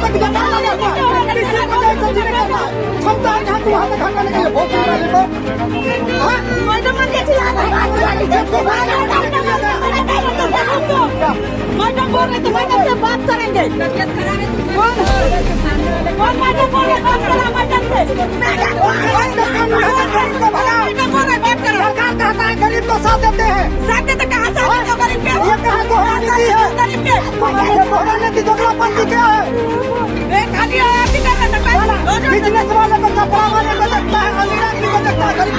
तक जमाना रहता है, किसी को नहीं सब्जी नहीं करना क्षमता है जहाँ वहाँ तक खाने के लिए भोग लगा ले मैडम बोल रहे थे मैडम से बात करेंगे कौन मैडम बोल रहे बात करा मैडम से सरकार कहता है गरीब तो साथ देते हैं, साथ देते कहाँ से आते गरीब के ये कहा दोहरा नीति है, गरीब के ये दोहरा नीति दोगलापंथी क्या है? खाली आप ही कर सकते हैं बिजनेस वाले को कपड़ा वाले को देखता है, अमीर आदमी को देखता है, गरीब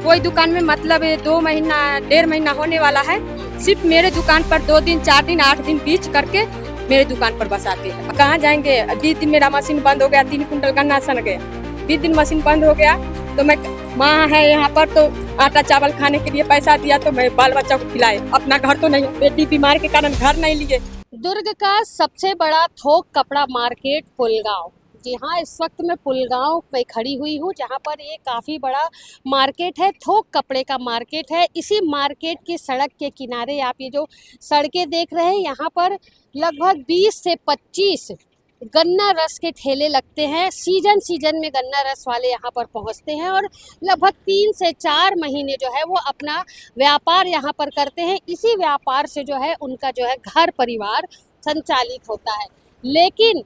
कोई दुकान में मतलब 2 महीना 1.5 महीना होने वाला है, सिर्फ मेरे दुकान पर 2 दिन 4 दिन 8 दिन बीच करके मेरे दुकान पर बस आते हैं। कहाँ जाएंगे? 20 दिन मेरा मशीन बंद हो गया, 3 कुंटल गन्ना सन गया। 20 दिन मशीन बंद हो गया तो मैं माँ है यहाँ पर तो आटा चावल खाने के लिए पैसा दिया तो मैं बाल बच्चा को खिलाए, अपना घर तो नहीं, बेटी बीमार के कारण घर नहीं लिए। दुर्ग का सबसे बड़ा थोक कपड़ा मार्केट पुलगांव, जी हाँ, इस वक्त मैं पुलगांव पे खड़ी हुई हूँ जहाँ पर ये काफ़ी बड़ा मार्केट है, थोक कपड़े का मार्केट है। इसी मार्केट की सड़क के किनारे आप ये जो सड़कें देख रहे हैं, यहाँ पर लगभग 20 से 25 गन्ना रस के ठेले लगते हैं। सीजन में गन्ना रस वाले यहाँ पर पहुँचते हैं और लगभग 3 से 4 महीने जो है वो अपना व्यापार यहाँ पर करते हैं। इसी व्यापार से जो है उनका जो है घर परिवार संचालित होता है। लेकिन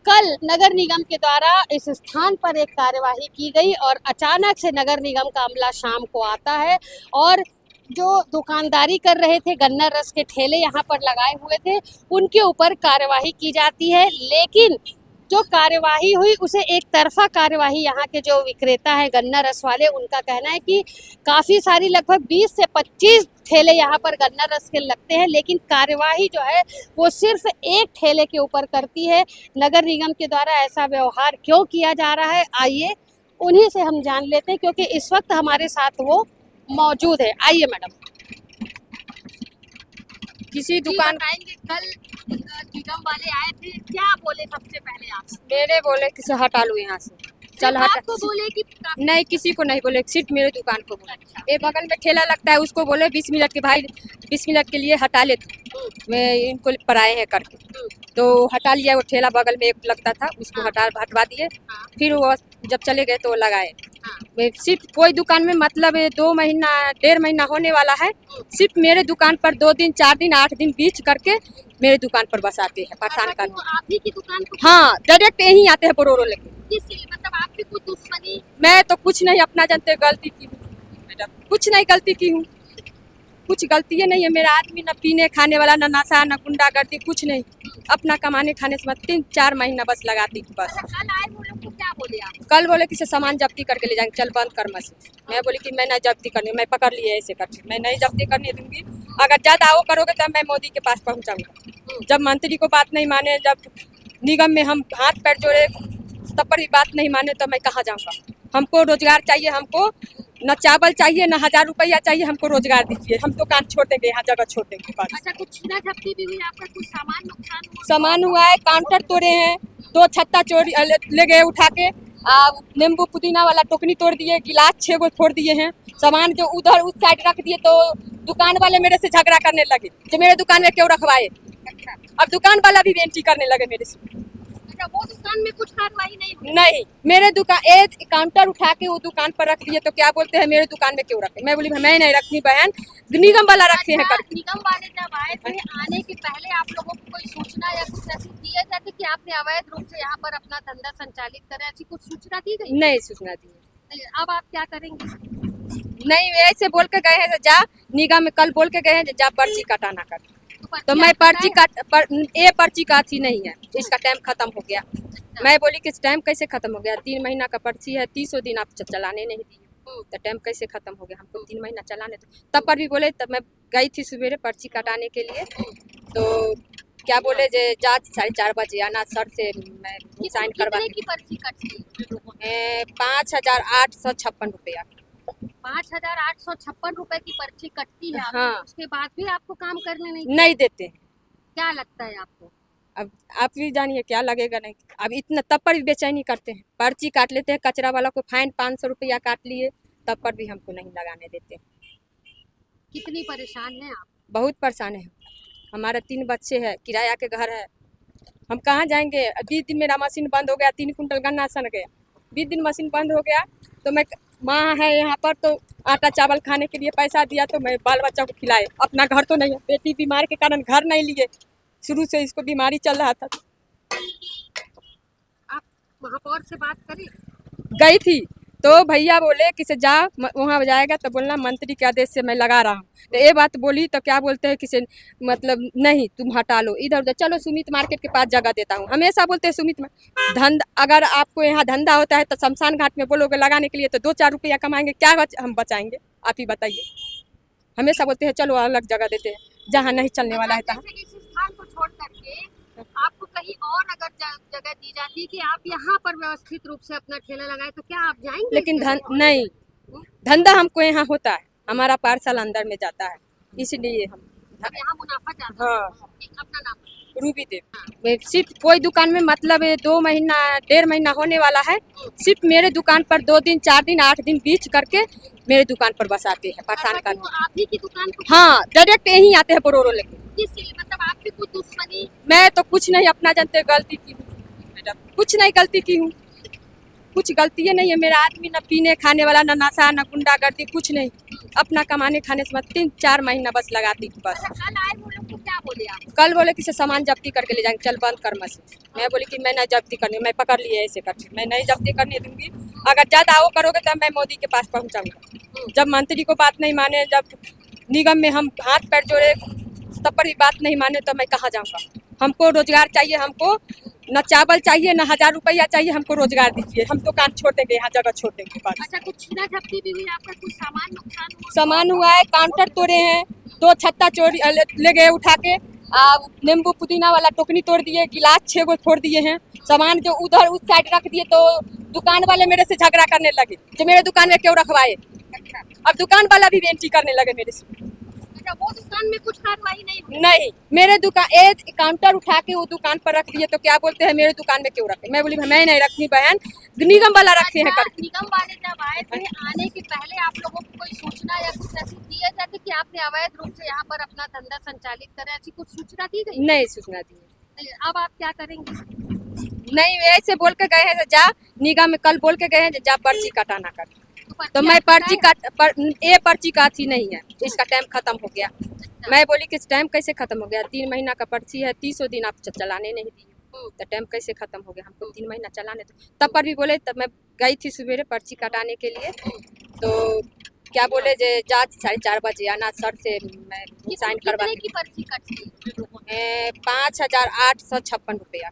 कल नगर निगम के द्वारा इस स्थान पर एक कार्यवाही की गई और अचानक से नगर निगम का अमला शाम को आता है और जो दुकानदारी कर रहे थे, गन्ना रस के ठेले यहाँ पर लगाए हुए थे, उनके ऊपर कार्यवाही की जाती है। लेकिन जो कार्यवाही हुई उसे एक तरफा कार्यवाही यहाँ के जो विक्रेता है गन्ना रस वाले, उनका कहना है कि काफ़ी सारी लगभग 20 से 25 ठेले यहाँ पर गन्ना रस के लगते हैं, लेकिन कार्यवाही जो है वो सिर्फ एक ठेले के ऊपर करती है। नगर निगम के द्वारा ऐसा व्यवहार क्यों किया जा रहा है, आइए उन्हीं से हम जान लेते हैं, क्योंकि इस वक्त हमारे साथ वो मौजूद है। आइए मैडम। किसी दुकान बताएंगे, कल निगम वाले आए थे, क्या बोले सबसे पहले आप? मेरे बोले कि हटा लो यहाँ से, चल हटा। आपको बोले कि नहीं, किसी को नहीं बोले, सिर्फ मेरे दुकान को बोले। ये बगल में ठेला लगता है, उसको बोले 20 मिनट के भाई 20 मिनट के लिए हटा ले, मैं इनको पराए हैं करके तो हटा लिया। वो ठेला बगल में एक लगता था, उसको हटवा दिए। फिर वो जब चले गए तो वो लगाए। सिर्फ कोई दुकान में मतलब 2 महीना 1.5 महीना होने वाला है, सिर्फ मेरे दुकान पर 2 दिन 4 दिन 8 दिन बीच करके मेरे दुकान पर बस आते हैं, परेशान कर। आप ही की दुकान को? हाँ, डायरेक्ट यहीं आते हैं बोरोरो लेके। मतलब आपकी कोई दुश्मनी? मैं तो कुछ नहीं, अपना जानते गलती की हूँ मैडम, कुछ नहीं गलती की हूँ, कुछ गलती है नहीं है। मेरा आदमी न पीने खाने वाला, न नशा, न गुंडागर्दी, कुछ नहीं, अपना कमाने खाने से 3-4 महीना बस लगाती हूँ बस। कल आए वो लोग तो क्या बोले आप? कल बोले कि सामान जब्ती करके ले जाएंगे, चल बंद कर मशीन। मैं बोली कि मैं नहीं जब्ती करनी, मैं पकड़ लिए ऐसे करके, मैं नहीं जब्ती करने दूंगी। अगर ज़्यादा वो करोगे तो मैं मोदी के पास पहुँचाऊँगा। जब मंत्री को बात नहीं माने, जब निगम में हम हाथ पैर जोड़े तब पर भी बात नहीं माने तो मैं कहाँ जाऊँगा। हमको रोजगार चाहिए, हमको न चावल चाहिए, न 1000 रुपया चाहिए, हमको रोजगार दीजिए। हम दुकान छोड़ देंगे, यहाँ जगह छोड़ देंगे बस। अच्छा, कुछ छीना झपटी भी हुई आपका? कुछ सामान नुकसान हुआ? सामान हुआ है, काउंटर तोड़े हैं, 2 छत्ता चोरी ले गए उठा के, नींबू पुदीना वाला टोकनी तोड़ दिए, गिलास 6 गो फोड़ दिए हैं। सामान जो उधर उस साइड रख दिए तो दुकान वाले मेरे से झगड़ा करने लगे कि मेरे दुकान में क्यों रखवाए। अब दुकान वाला भी बेइज्जती करने लगे मेरे से। वो दुकान में कुछ कार्रवाई नहीं हुई? नहीं, मेरे दुकान एक काउंटर उठा के वो दुकान पर रख दिए तो क्या बोलते हैं मेरे दुकान में क्यों रखे। मैं बोली मैं नहीं रखनी बहन, निगम वाला रखे हैं कर। निगम वाले जब आए थे, आने के पहले आप लोगों को कोई सूचना या कुछ ऐसी दी जाती कि आपने अवैध रूप से यहाँ पर अपना धंधा संचालित करें, ऐसी कुछ सूचना दी गई? नहीं सूचना दी। अब आप क्या करेंगे? नहीं, ऐसे बोल के गए हैं जा निगम में, कल बोल के गए हैं जा पर्ची कटाना कर, तो मैं पर्ची ये पर्ची का थी नहीं है, इसका टाइम खत्म हो गया। मैं बोली कि टाइम कैसे खत्म हो गया, 3 महीना का पर्ची है, 30 दिन आप चलाने नहीं दिए तो टाइम कैसे खत्म हो गया, हमको 3 महीना चलाने दो। तब पर भी बोले, तब मैं गई थी सवेरे पर्ची कटाने के लिए तो क्या बोले जे जा 4:30 बजे आना, सर से मैं साइन करवा। की पर्ची कटी? 5856 रुपया। 5856 रुपए की पर्ची कटती है। हाँ। उसके बाद भी आपको काम करने नहीं देते हैं। क्या लगता है आपको? अब आप भी जानिए क्या लगेगा। नहीं, अब इतना तब पर भी बेचैनी करते हैं, पर्ची काट लेते हैं, कचरा वाला को फाइन 500 रुपया काट लिए, तब पर भी हमको नहीं लगाने देते। कितनी परेशान हैं आप? बहुत परेशान है। हमारा 3 बच्चे हैं, किराया के घर है, हम कहाँ जाएंगे। 20 दिन मेरा मशीन बंद हो गया, 3 कुंटल गन्ना सन गया। 20 दिन मशीन बंद हो गया तो मैं माँ है यहाँ पर, तो आटा चावल खाने के लिए पैसा दिया तो मैं बाल बच्चा को खिलाए। अपना घर तो नहीं है, बेटी बीमार के कारण घर नहीं लिए, शुरू से इसको बीमारी चल रहा था। आप महापौर से बात करें? गई थी तो भैया बोले कि से जा, वहाँ जाएगा तो बोलना मंत्री के आदेश से मैं लगा रहा हूँ। तो ये बात बोली तो क्या बोलते हैं किसी मतलब नहीं तुम हटा लो इधर उधर, चलो सुमित मार्केट के पास जगह देता हूँ। हमेशा बोलते हैं सुमित में अगर आपको यहाँ धंधा होता है तो शमशान घाट में बोलोगे लगाने के लिए तो 2-4 रुपया कमाएंगे, क्या हम बचाएंगे आप ही बताइए। हमेशा बोलते हैं चलो अलग जगह देते हैं जहाँ नहीं चलने वाला है तहाँ। इस स्थान को छोड़ करके आपको कहीं और अगर जगह दी जाती कि आप यहाँ पर व्यवस्थित रूप से अपना ठेला लगाए तो क्या आप जाएंगे? लेकिन नहीं, धंधा हमको यहाँ होता है, हमारा पार्सल अंदर में जाता है, इसलिए हम यहाँ मुनाफा ज्यादा। हाँ। अपना नाम? रूबी देव। सिर्फ कोई दुकान में मतलब 2 महीना 1.5 महीना होने वाला है, सिर्फ मेरे दुकान पर 2 दिन 4 दिन 8 दिन बीच करके मेरे दुकान पर बस आते हैं परेशान कर। आप ही की दुकान को? हाँ, डायरेक्ट यहीं आते हैं बोरोरो लेके। मतलब आपकी कुछ दुश्मनी? मैं तो कुछ नहीं, अपना जानते गलती की हूँ मैडम, कुछ नहीं गलती की हूँ, कुछ गलती नहीं है। मेरा आदमी न पीने खाने वाला, न नशा न गुंडागर्दी, कुछ नहीं, अपना कमाने खाने से 3-4 महीना बस लगाती हूँ बस। कल आए वो लोग को क्या बोले आप? कल बोले कि सामान जब्ती करके ले जाएंगे, चल बंद कर मशीन। मैं बोली कि मैं नहीं जब्ती करनी, मैं पकड़ लिए ऐसे करके, मैं नहीं जब्ती करने दूंगी। अगर ज्यादा वो करोगे तो मैं मोदी के पास पहुंचाऊंगा। जब मंत्री को बात नहीं माने, जब निगम में हम हाथ पैर जोड़े तब पर भी बात नहीं माने तो मैं कहाँ जाऊंगा। हमको रोजगार चाहिए, हमको न चावल चाहिए न 1000 रुपया चाहिए, हमको रोजगार दीजिए। हम दुकान छोड़ देंगे, यहाँ जगह छोड़ देंगे बस। अच्छा, कुछ छीना झपटी भी हुई आपका? कुछ सामान नुकसान हुआ? सामान हुआ है, काउंटर तोड़े हैं, 2 छत्ता चोरी ले गए उठा के, नींबू पुदीना वाला टोकनी तोड़ दिए, गिलास 6 गो छोड़ दिए हैं। सामान जो उधर उस साइड रख दिए तो दुकान वाले मेरे से झगड़ा करने लगे कि मेरे दुकान में क्यों रखवाए। अब दुकान वाला भी बेइज्जती करने लगे मेरे से। अच्छा, वो दुकान में कुछ कार्रवाई नहीं हुई? नहीं, मेरे दुकान एक काउंटर उठा के वो दुकान पर रख दिए तो क्या बोलते हैं मेरे दुकान में क्यों रखे। मैं बोली मैं नहीं रखनी बहन, निगम वाला रखे हैं कर। निगम वाले जब आए थे, आने के पहले आप लोगों को कोई सूचना या कुछ ऐसी दिया जाती कि आपने अवैध रूप से यहाँ पर अपना धंधा संचालित करें, ऐसी कुछ सूचना दी गई? नहीं सूचना दी। अब आप क्या करेंगे? नहीं, ऐसे बोल के गए हैं जा, निगम में कल बोल के गए हैं जा पर्ची कटाना कर, तो मैं पर्ची ये पर्ची का थी नहीं है, इसका टाइम खत्म हो गया। मैं बोली कि टाइम कैसे खत्म हो गया, 3 महीना का पर्ची है, 30 दिन आप चलाने नहीं दिए तो टाइम कैसे खत्म हो गया, हमको 3 महीना चलाने दो। तब पर भी बोले, तब मैं गई थी सवेरे पर्ची कटाने के लिए तो क्या बोले जे जा 4:30 बजे आना, सर से मैं साइन करवा। की पर्ची कटी? 5856 रुपया।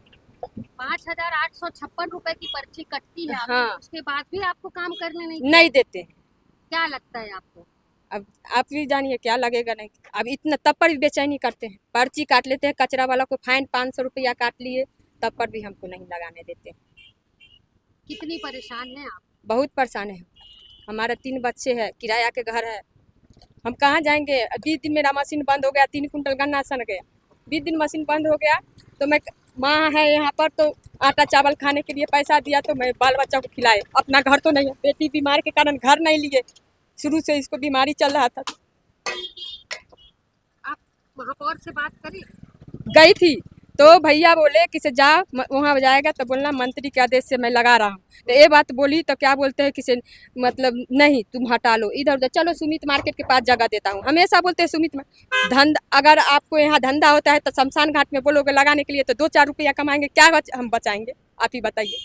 5856 रुपए की पर्ची कटती है। हाँ। उसके बाद भी आपको काम करने नहीं देते हैं। क्या लगता है आपको? अब आप भी जानिए क्या लगेगा। नहीं, अब इतना तब पर भी बेचैनी करते हैं, पर्ची काट लेते हैं, कचरा वाला को फाइन 500 रुपया काट लिए, तब पर भी हमको नहीं लगाने देते। कितनी परेशान हैं आप? बहुत परेशान है। हमारा 3 बच्चे हैं, किराया के घर है, हम कहाँ जाएंगे। 20 दिन मेरा मशीन बंद हो गया, 3 कुंटल गन्ना सन गया। 20 दिन मशीन बंद हो गया तो मैं माँ है यहाँ पर, तो आटा चावल खाने के लिए पैसा दिया तो मैं बाल बच्चा को खिलाए। अपना घर तो नहीं है, बेटी बीमार के कारण घर नहीं लिए, शुरू से इसको बीमारी चल रहा था। आप महापौर से बात करें? गई थी तो भैया बोले कि से जा, वहाँ जाएगा तो बोलना मंत्री के आदेश से मैं लगा रहा हूँ। तो ये बात बोली तो क्या बोलते हैं किसी मतलब नहीं तुम हटा लो इधर उधर, चलो सुमित मार्केट के पास जगह देता हूँ। हमेशा बोलते हैं सुमित में अगर आपको यहाँ धंधा होता है तो शमशान घाट में बोलोगे लगाने के लिए तो 2-4 रुपया कमाएंगे, क्या हम बचाएंगे आप ही बताइए।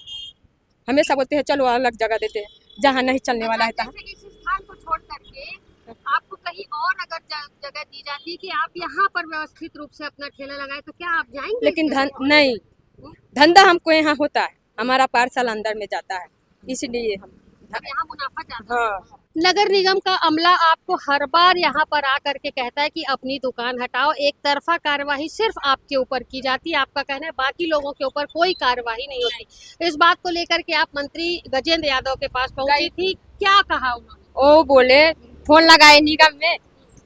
हमेशा बोलते हैं चलो अलग जगह देते हैं जहाँ नहीं चलने वाला है तहाँ। इस स्थान को छोड़ करके आपको कहीं और अगर जगह दी जाती कि आप यहाँ पर व्यवस्थित रूप से अपना ठेला लगाए तो क्या आप जाएंगे? लेकिन नहीं, धंधा हमको यहाँ होता है, हमारा पार्सल अंदर में जाता है, इसलिए हम यहाँ मुनाफा ज्यादा। हाँ। नगर निगम का अमला आपको हर बार यहाँ पर आकर के कहता है कि अपनी दुकान हटाओ, एक तरफा कार्यवाही सिर्फ आपके ऊपर की जाती है। आपका कहना है बाकी लोगों के ऊपर कोई कार्यवाही नहीं होती। इस बात को लेकर के आप मंत्री गजेंद्र यादव के पास पहुंची थी, क्या कहा उन्होंने? वो बोले, फोन लगाए निगम में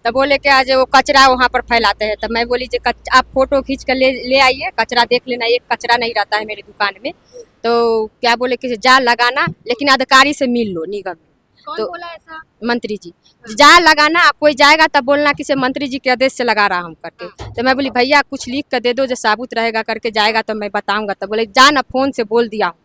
तो बोले कि आज वो कचरा वहाँ पर फैलाते हैं। तो मैं बोली आप फोटो खींच कर ले आइए, कचरा देख लेना, एक कचरा नहीं रहता है मेरी दुकान में। तो क्या बोले कि जा लगाना, लेकिन अधिकारी से मिल लो निगम में। कौन तो बोला ऐसा? मंत्री जी जा लगाना, कोई जाएगा तब बोलना कि से मंत्री जी के आदेश से लगा रहा हूँ करके। तो मैं बोली भैया कुछ लिख कर दे दो जो साबुत रहेगा करके, जाएगा तो मैं बताऊंगा। तो बोले जा ना, फोन से बोल दिया हूँ।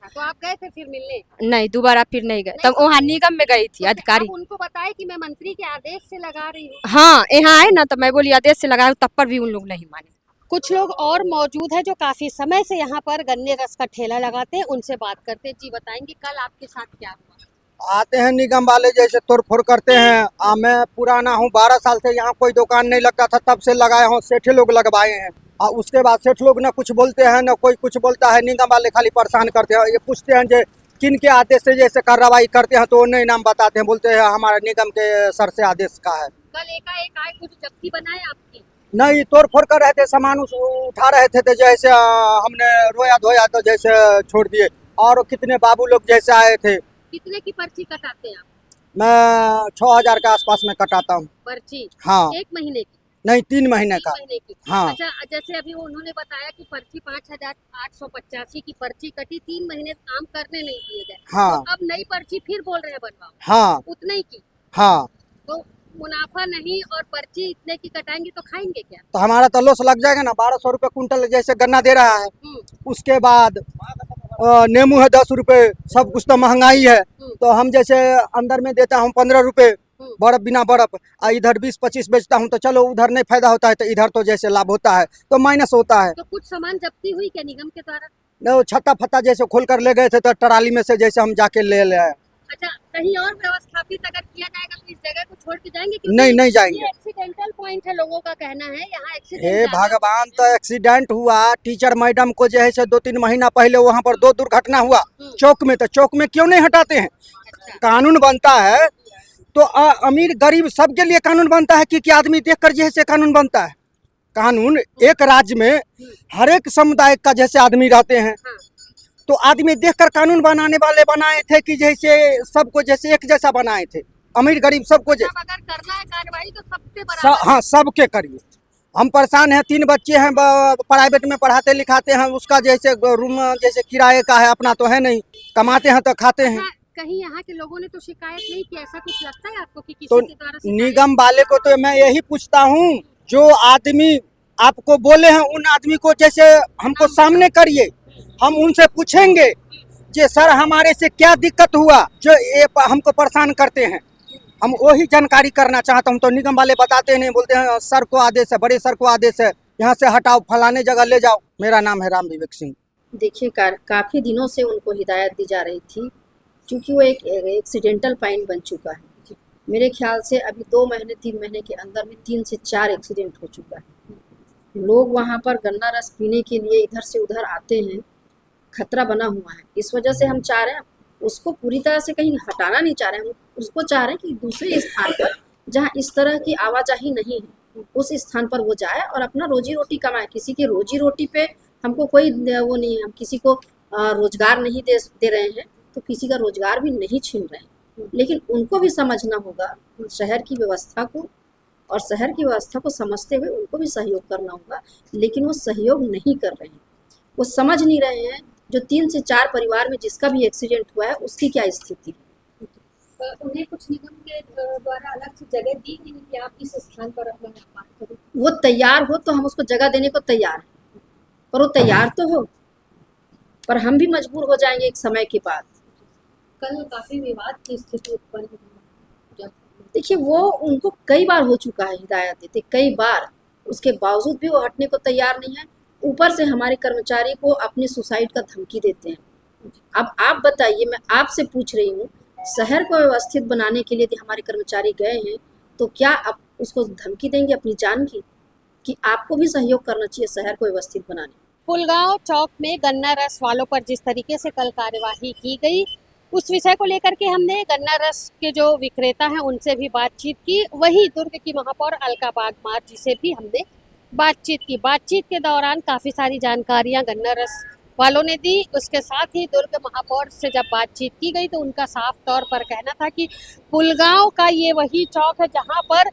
तो आप गए थे फिर मिलने? नहीं, दोबारा फिर नहीं गए। तब वहाँ निगम में गई थी अधिकारी। आप उनको बताए कि मैं मंत्री के आदेश से लगा रही हूँ। हाँ, यहाँ आए ना तो मैं बोली आदेश से लगाऊं, तब पर भी उन लोग नहीं माने। कुछ लोग और मौजूद है जो काफी समय से यहाँ पर गन्ने रस का ठेला लगाते हैं, उनसे बात करते हैं। जी बताएंगे कल आपके साथ क्या हुआ? आते हैं निगम वाले जैसे तोड़फोड़ करते हैं। मैं पुराना हूँ, 12 साल से यहाँ कोई दुकान नहीं लगता था, तब से लगाए हूँ। सेठे लोग लगवाए हैं और उसके बाद सेठ लोग ना कुछ बोलते हैं ना कोई कुछ बोलता है। निगम वाले खाली परेशान करते हैं। ये पूछते हैं जो किन के आदेश से जैसे कार्रवाई करते हैं तो वो नहीं नाम बताते हैं, बोलते हैं हमारे निगम के सर से आदेश का है। कल एकाएक आए, कुछ जब्ती बनाए आपकी? नहीं, तोड़फोड़ कर रहे थे, सामान उठा रहे थे तो जैसे हमने रोया धोया तो जैसे छोड़ दिए। और कितने बाबू लोग जैसे आए थे। कितने की पर्ची कटाते हैं आप? मैं 6000 के आसपास में कटाता हूँ। पर्ची? हाँ। 1 महीने की? नहीं, 3 महीने का। 3 महीने की। हाँ। अच्छा, जैसे अभी उन्होंने बताया कि पर्ची 5885 की पर्ची कटी, 3 महीने काम करने नहीं दिए गए। हाँ। तो अब नई पर्ची फिर बोल रहे हैं बनवाओ। हाँ। उतने ही की? हाँ। तो मुनाफा नहीं और पर्ची इतने की कटाएंगे तो खाएंगे क्या? तो हमारा तो लॉस लग जाएगा ना। 1200 रुपये कुंटल जैसे गन्ना दे रहा है। उसके बाद नींबू है 10 रुपये, सब कुछ तो महंगाई है। तो हम जैसे अंदर में देता हूँ 15 रुपये बर्फ बिना बर्फ, इधर 20-25 बेचता हूँ। तो चलो उधर नहीं फायदा होता है तो इधर तो जैसे लाभ होता है, तो माइनस होता है। तो कुछ सामान जब्ती हुई क्या निगम के द्वारा? नहीं, छत्ता फत्ता जैसे खोल कर ले गए थे तो ट्राली में से जैसे हम जाके ले आए। अच्छा, कहीं और व्यवस्थापित अगर किया जाएगा तो इस जगह को छोड़ के जाएंगे? नहीं जाएंगे। ये एक्सीडेंटल पॉइंट है, लोगों का कहना है यहाँ एक्सीडेंट। हे भगवान, तो एक्सीडेंट हुआ। टीचर मैडम को जो है से 2-3 महीना पहले वहाँ पर 2 दुर्घटना हुआ चौक में। तो चौक में क्यों नहीं हटाते हैं? कानून बनता है तो अमीर गरीब सबके लिए कानून बनता है कि आदमी देखकर जैसे कानून बनता है। कानून एक राज्य में हर एक समुदाय का जैसे आदमी रहते हैं, तो आदमी देखकर कानून बनाने वाले बनाए थे कि जैसे सबको जैसे एक जैसा बनाए थे। अमीर गरीब सबको अगर करना है कार्रवाई तो सबसे बराबर। हाँ, सबके करिए। हम परेशान हैं, 3 बच्चे हैं, प्राइवेट में पढ़ाते लिखाते हैं। उसका जैसे रूम जैसे किराए का है, अपना तो है नहीं। कमाते हैं तो खाते हैं। कहीं यहाँ के लोगों ने तो शिकायत नहीं की? ऐसा कुछ लगता है आपको कि किसी तो के द्वारा? निगम वाले को तो मैं यही पूछता हूँ, जो आदमी आपको बोले हैं उन आदमी को जैसे हमको सामने करिए। हम उनसे पूछेंगे कि सर हमारे से क्या दिक्कत हुआ जो ये हमको परेशान करते हैं। हम वही जानकारी करना चाहता हूँ। तो निगम वाले बताते नहीं, बोलते हैं सर को आदेश है, बड़े सर को आदेश है, यहाँ से हटाओ, फलाने जगह ले जाओ। मेरा नाम है राम विवेक सिंह। देखिए, काफ़ी दिनों से उनको हिदायत दी जा रही थी, क्योंकि वो एक एक्सीडेंटल पॉइंट बन चुका है। मेरे ख्याल से अभी 2 महीने 3 महीने के अंदर में 3 से 4 एक्सीडेंट हो चुका है। लोग वहाँ पर गन्ना रस पीने के लिए इधर से उधर आते हैं, खतरा बना हुआ है। इस वजह से हम चाह रहे हैं उसको पूरी तरह से कहीं हटाना नहीं चाह रहे हैं, उसको चाह रहे हैं कि दूसरे स्थान पर जहाँ इस तरह की आवाजाही नहीं है, उस स्थान पर वो जाए और अपना रोजी रोटी कमाए। किसी की रोजी रोटी पे हमको कोई वो नहीं है। हम किसी को रोजगार नहीं दे रहे हैं, तो किसी का रोजगार भी नहीं छीन रहे हैं। लेकिन उनको भी समझना होगा शहर की व्यवस्था को, और शहर की व्यवस्था को समझते हुए उनको भी सहयोग करना होगा। लेकिन वो सहयोग नहीं कर रहे हैं, वो समझ नहीं रहे हैं जो 3 से 4 परिवार में जिसका भी एक्सीडेंट हुआ है उसकी क्या स्थिति है। उन्हें कुछ निगम के द्वारा अलग से जगह दी गई कि आप इस स्थान पर अपना व्यापार करें? वो तैयार हो तो हम उसको जगह देने को तैयार हैं, पर वो तैयार तो हो, पर हम भी मजबूर हो जाएंगे एक समय के बाद। कल काफी विवाद की स्थिति उत्पन्न हुई। देखिए, वो उनको कई बार हो चुका है हिदायत देते, कई बार, उसके बावजूद भी वो हटने को तैयार नहीं है। ऊपर से हमारे कर्मचारी को अपनी सुसाइड का धमकी देते हैं। अब आप बताइए, मैं आपसे पूछ रही हूँ, शहर को व्यवस्थित बनाने के लिए हमारे कर्मचारी गए हैं, तो क्या आप उसको धमकी देंगे अपनी जान की? कि आपको भी सहयोग करना चाहिए शहर को व्यवस्थित बनाने। पुलगांव चौक में गन्ना रस वालों पर जिस तरीके से कल कार्यवाही की गई, उस विषय को लेकर के हमने गन्ना रस के जो विक्रेता हैं उनसे भी बातचीत की। वही दुर्ग की महापौर अलका बागमार जी से भी हमने बातचीत की। बातचीत के दौरान काफ़ी सारी जानकारियां गन्ना रस वालों ने दी। उसके साथ ही दुर्ग महापौर से जब बातचीत की गई तो उनका साफ तौर पर कहना था कि पुलगांव का ये वही चौक है जहां पर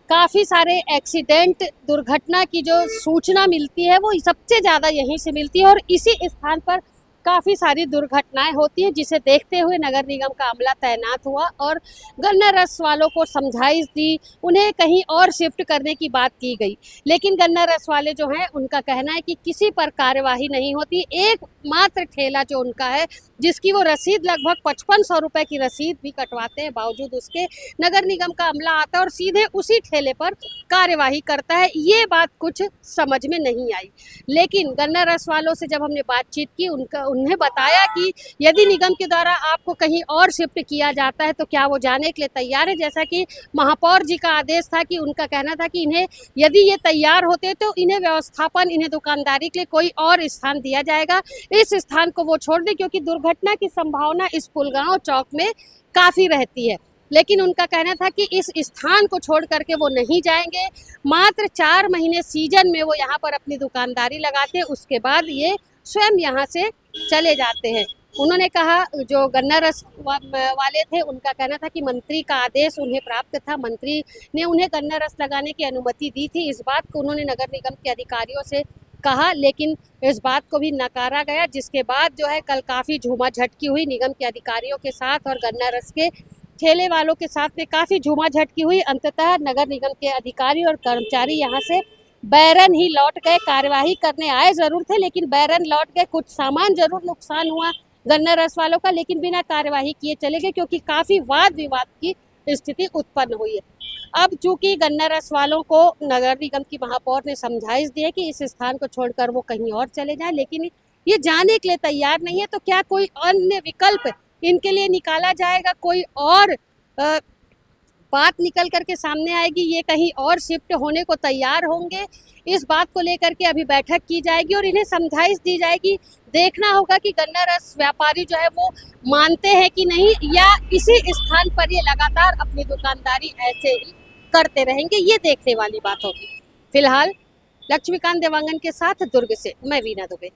काफ़ी सारे एक्सीडेंट, दुर्घटना की जो सूचना मिलती है वो सबसे ज़्यादा यहीं से मिलती है, और इसी स्थान पर काफ़ी सारी दुर्घटनाएं होती हैं, जिसे देखते हुए नगर निगम का अमला तैनात हुआ और गन्ना रस वालों को समझाइश दी, उन्हें कहीं और शिफ्ट करने की बात की गई। लेकिन गन्ना रस वाले जो हैं उनका कहना है कि किसी पर कार्यवाही नहीं होती। एकमात्र ठेला जो उनका है, जिसकी वो रसीद लगभग 5500 रुपए की रसीद भी कटवाते हैं, बावजूद उसके नगर निगम का अमला आता है और सीधे उसी ठेले पर कार्यवाही करता है। ये बात कुछ समझ में नहीं आई। लेकिन गन्ना रस वालों से जब हमने बातचीत की, उन्हें बताया कि यदि निगम के द्वारा आपको कहीं और शिफ्ट किया जाता है तो क्या वो जाने के लिए तैयार है। जैसा कि महापौर जी का आदेश था कि उनका कहना था कि इन्हें यदि ये तैयार होते तो इन्हें व्यवस्थापन, इन्हें दुकानदारी के लिए कोई और स्थान दिया जाएगा। इस स्थान को वो छोड़ दें क्योंकि दुर्घटना की संभावना इस पुलगांव चौक में काफ़ी रहती है। लेकिन उनका कहना था कि इस स्थान को छोड़ करके वो नहीं जाएंगे। मात्र 4 महीने सीजन में वो यहाँ पर अपनी दुकानदारी लगाते हैं, उसके बाद ये स्वयं यहाँ से चले जाते हैं। उन्होंने कहा, जो गन्ना रस वाले थे उनका कहना था कि मंत्री का आदेश उन्हें प्राप्त था, मंत्री ने उन्हें गन्ना रस लगाने की अनुमति दी थी। इस बात को उन्होंने नगर निगम के अधिकारियों से कहा, लेकिन इस बात को भी नकारा गया, जिसके बाद जो है कल काफ़ी झूमाझटकी हुई निगम के अधिकारियों के साथ और गन्ना रस के ठेले वालों के साथ में काफ़ी झूमाझटकी हुई। अंततः नगर निगम के अधिकारी और कर्मचारी यहाँ से बैरन ही लौट गए। कार्यवाही करने आए ज़रूर थे, लेकिन बैरन लौट गए। कुछ सामान जरूर नुकसान हुआ गन्ना रस वालों का, लेकिन बिना कार्यवाही किए चले गए क्योंकि काफ़ी वाद विवाद की स्थिति उत्पन्न हुई है। अब चूंकि गन्ना रस वालों को नगर निगम की महापौर ने समझाइश दी है कि इस स्थान को छोड़कर वो कहीं और चले जाएं, लेकिन ये जाने के लिए तैयार नहीं है, तो क्या कोई अन्य विकल्प इनके लिए निकाला जाएगा, कोई और बात निकल करके सामने आएगी, ये कहीं और शिफ्ट होने को तैयार होंगे। इस बात को लेकर के अभी बैठक की जाएगी और इन्हें समझाइश दी जाएगी। देखना होगा कि गन्ना रस व्यापारी जो है वो मानते हैं कि नहीं, या इसी स्थान पर ये लगातार अपनी दुकानदारी ऐसे ही करते रहेंगे, ये देखने वाली बात होगी। फिलहाल लक्ष्मीकांत देवांगन के साथ दुर्ग से मैं वीना दुबे।